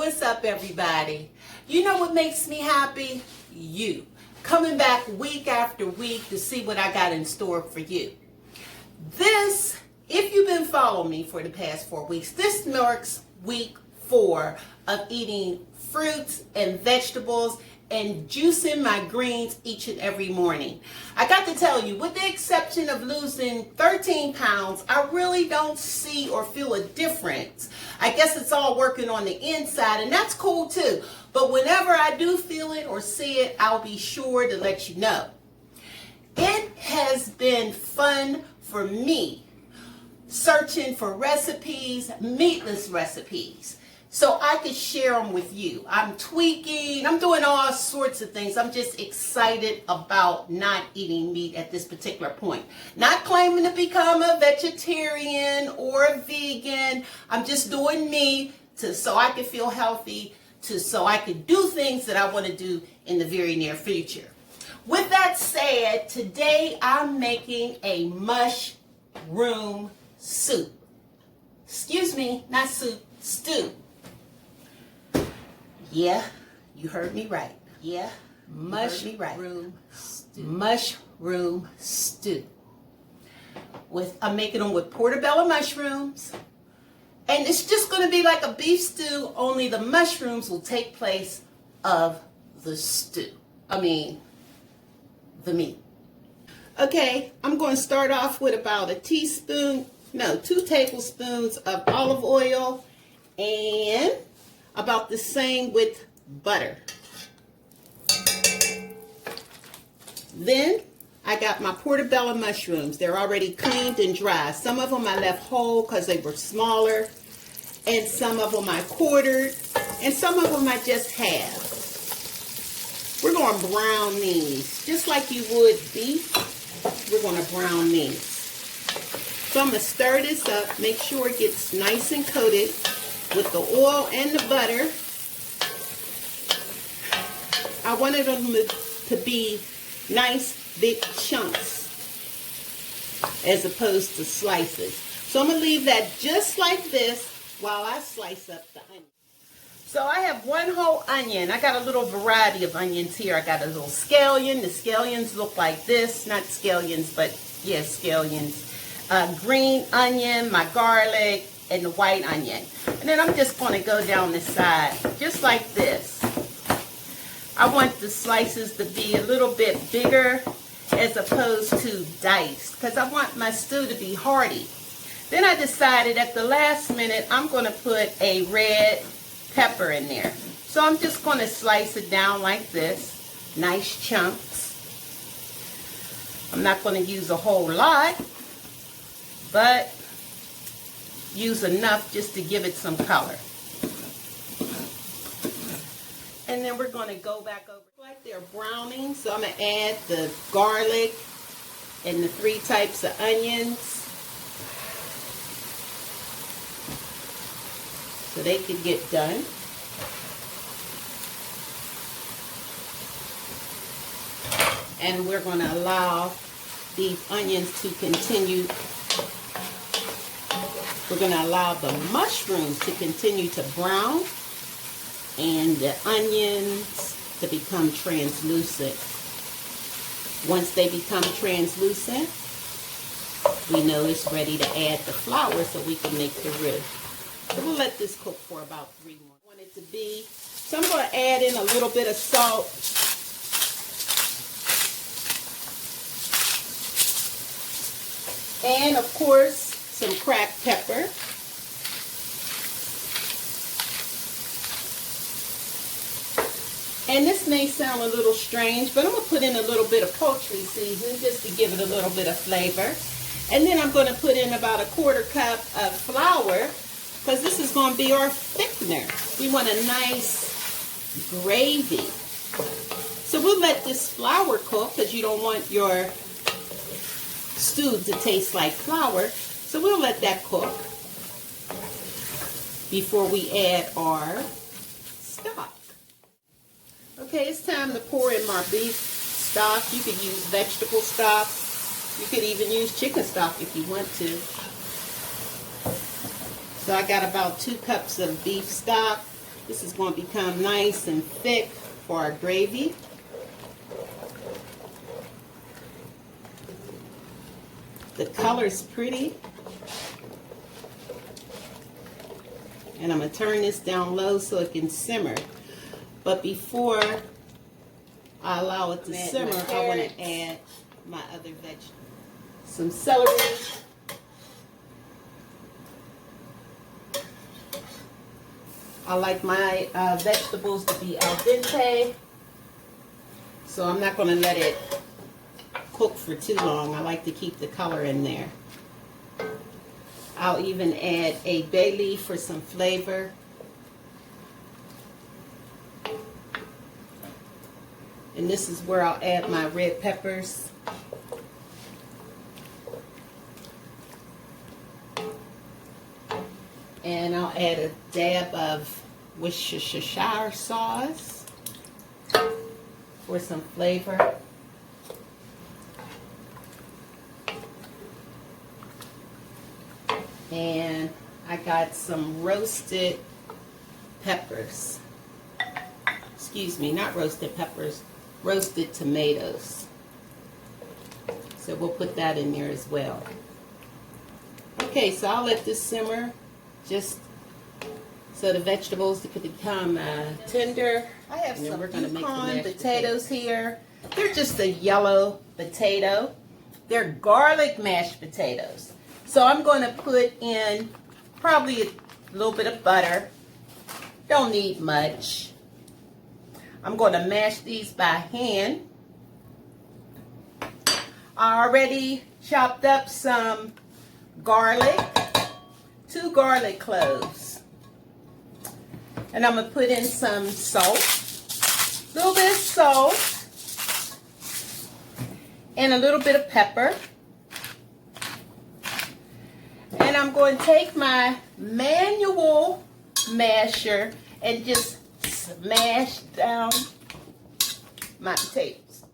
What's up, everybody? You know what makes me happy? You. Coming back week after week to see what I got in store for you. This, if you've been following me for the past 4 weeks, this marks week 4 of eating fruits and vegetables and juicing my greens each and every morning. I got to tell you, with the exception of losing 13 pounds, I really don't see or feel a difference. I guess it's all working on the inside, and that's cool too. But whenever I do feel it or see it, I'll be sure to let you know. It has been fun for me searching for recipes, meatless recipes, so I could share them with you. I'm tweaking, I'm doing all sorts of things. I'm just excited about not eating meat at this particular point. Not claiming to become a vegetarian or a vegan. I'm just doing me so I can feel healthy, so I can do things that I want to do in the very near future. With that said, today I'm making a mushroom soup. Excuse me, not soup, stew. Yeah, you heard me right. Yeah, mushroom stew. I'm making them with portobello mushrooms. And it's just going to be like a beef stew, only the mushrooms will take place of the stew. The meat. Okay, I'm going to start off with about 2 tablespoons of olive oil, and about the same with butter. Then I got my portobello mushrooms. They're already cleaned and dry. Some of them I left whole because they were smaller, and some of them I quartered, and some of them I just halved. We're going to brown these just like you would beef. We're going to brown these. So I'm going to stir this up, make sure it gets nice and coated with the oil and the butter. I wanted them to be nice big chunks as opposed to slices. So I'm going to leave that just like this while I slice up the onion. So I have 1 whole onion. I got a little variety of onions here. I got a little scallion. The scallions look like this. Not scallions, but yeah, scallions. Green onion, my garlic, and the white onion. And then I'm just going to go down the side just like this. I want the slices to be a little bit bigger as opposed to diced, because I want my stew to be hearty. Then I decided at the last minute I'm going to put a red pepper in there. So I'm just going to slice it down like this, nice chunks. I'm not going to use a whole lot, but use enough just to give it some color. And then we're going to go back over like they're browning. So I'm going to add the garlic and the 3 types of onions so they can get done. And we're going to allow these onions to continue. We're going to allow the mushrooms to continue to brown and the onions to become translucent. Once they become translucent, we know it's ready to add the flour so we can make the roux. So we'll let this cook for about 3 more. I want it to be. So I'm going to add in a little bit of salt. And of course, some cracked pepper. And this may sound a little strange, but I'm going to put in a little bit of poultry seasoning just to give it a little bit of flavor. And then I'm going to put in about 1/4 cup of flour, because this is going to be our thickener. We want a nice gravy. So we'll let this flour cook, because you don't want your stew to taste like flour. So we'll let that cook before we add our stock. Okay, it's time to pour in my beef stock. You could use vegetable stock. You could even use chicken stock if you want to. So I got about 2 cups of beef stock. This is going to become nice and thick for our gravy. The color's pretty. And I'm going to turn this down low so it can simmer. But before I allow it to simmer, I want to add my other vegetables. Some celery. I like my vegetables to be al dente, so I'm not going to let it cook for too long. I like to keep the color in there. I'll even add a bay leaf for some flavor. And this is where I'll add my red peppers. And I'll add a dab of Worcestershire sauce for some flavor. And I got some roasted peppers. Excuse me, not roasted peppers, roasted tomatoes. So we'll put that in there as well. Okay, so I'll let this simmer just so the vegetables could become tender. I have some Yukon potatoes here. They're just a yellow potato. They're garlic mashed potatoes. So I'm going to put in probably a little bit of butter. Don't need much. I'm going to mash these by hand. I already chopped up some garlic, 2 garlic cloves. And I'm going to put in some salt, a little bit of salt, and a little bit of pepper. And I'm going to take my manual masher and just smash down my potatoes.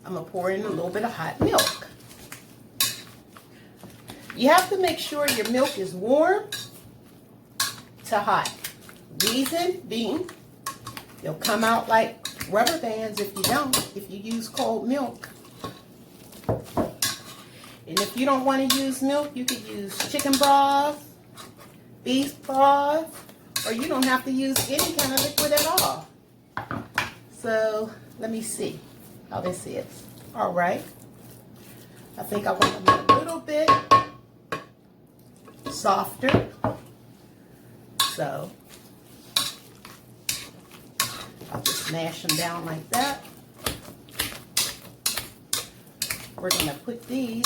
I'm going to pour in a little bit of hot milk. You have to make sure your milk is warm to hot. Reason being, they'll come out like rubber bands if you don't, if you use cold milk. And if you don't want to use milk, you could use chicken broth, beef broth, or you don't have to use any kind of liquid at all. So, let me see how this is. All right. I think I want them a little bit softer. So, I'll just mash them down like that. We're going to put these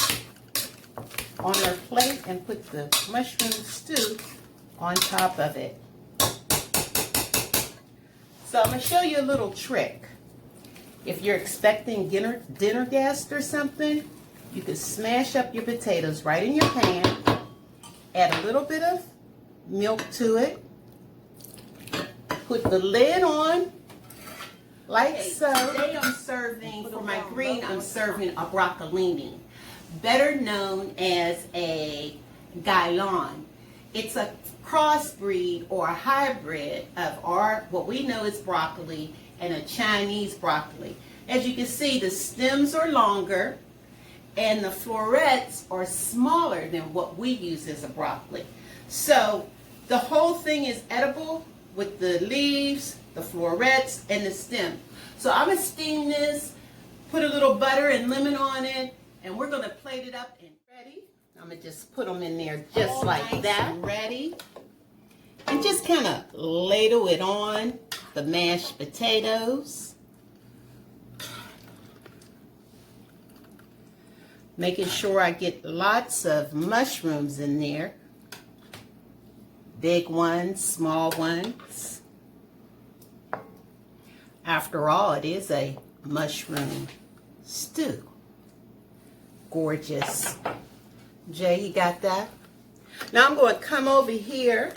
on our plate and put the mushroom stew on top of it. So I'm going to show you a little trick. If you're expecting dinner guests or something, you can smash up your potatoes right in your pan, add a little bit of milk to it, put the lid on, like so. Today I'm serving, for my green, I'm serving a broccolini, better known as a gailon. It's a crossbreed or a hybrid of what we know as broccoli and a Chinese broccoli. As you can see, the stems are longer and the florets are smaller than what we use as a broccoli. So the whole thing is edible with the leaves, the florets, and the stem. So I'm going to steam this, put a little butter and lemon on it, and we're going to plate it up and ready. I'm going to just put them in there just like that. Ready. And just kind of ladle it on the mashed potatoes. Making sure I get lots of mushrooms in there. Big ones, small ones. After all, it is a mushroom stew. Gorgeous. Jay, you got that? Now I'm going to come over here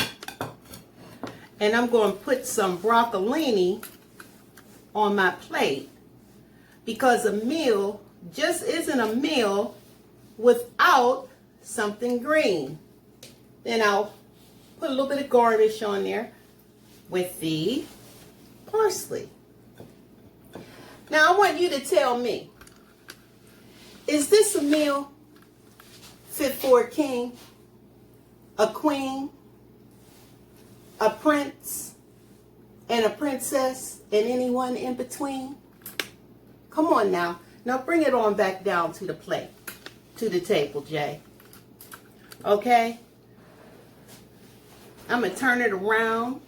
and I'm going to put some broccolini on my plate, because a meal just isn't a meal without something green. Then I'll put a little bit of garnish on there with the parsley. Now I want you to tell me, is this a meal fit for a king, a queen, a prince, and a princess, and anyone in between? Come on now. Now bring it on back down to the plate, to the table, Jay. Okay? I'm going to turn it around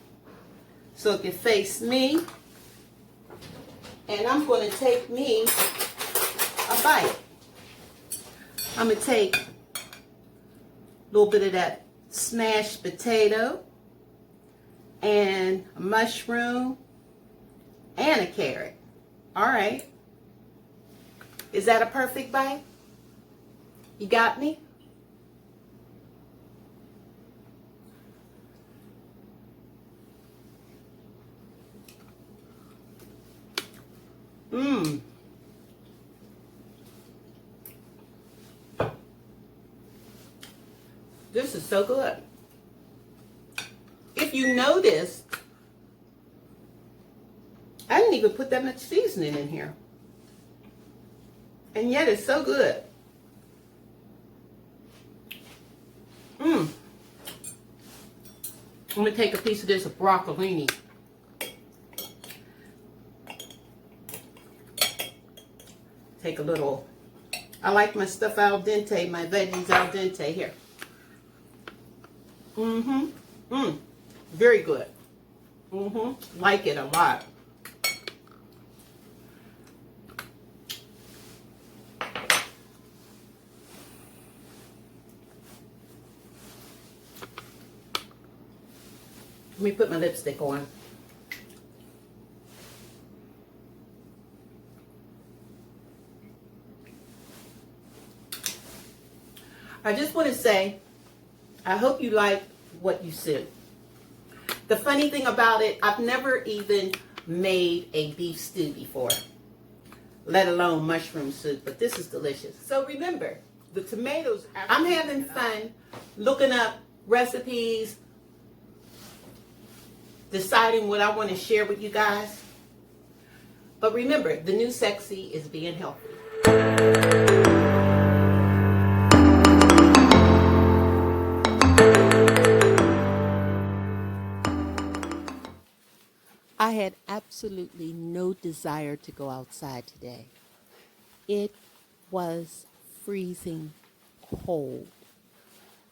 so it can face me. And I'm going to take me a bite. I'm going to take a little bit of that smashed potato and a mushroom and a carrot. All right. Is that a perfect bite? You got me? Mmm. This is so good. If you noticed, I didn't even put that much seasoning in here. And yet it's so good. I'm going to take a piece of this broccolini. Take a little, I like my stuff al dente, my veggies al dente here. Very good. Like it a lot. Let me put my lipstick on. I just want to say, I hope you like what you see. The funny thing about it, I've never even made a beef stew before, let alone mushroom soup, but this is delicious. So remember, the tomatoes, I'm having fun looking up recipes, deciding what I want to share with you guys. But remember, the new sexy is being healthy. I had absolutely no desire to go outside today. It was freezing cold.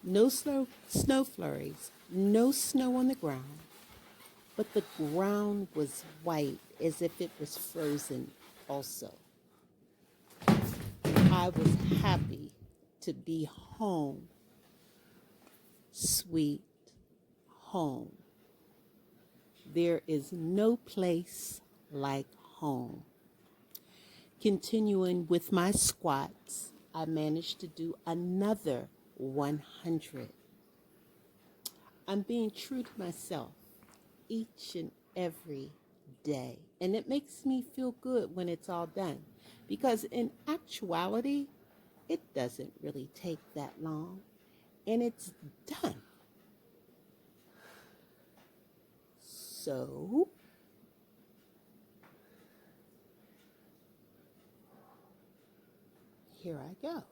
No snow flurries, no snow on the ground, but the ground was white as if it was frozen also. I was happy to be home, sweet home. There is no place like home. Continuing with my squats, I managed to do another 100. I'm being true to myself each and every day. And it makes me feel good when it's all done. Because in actuality, it doesn't really take that long. And it's done. So, here I go.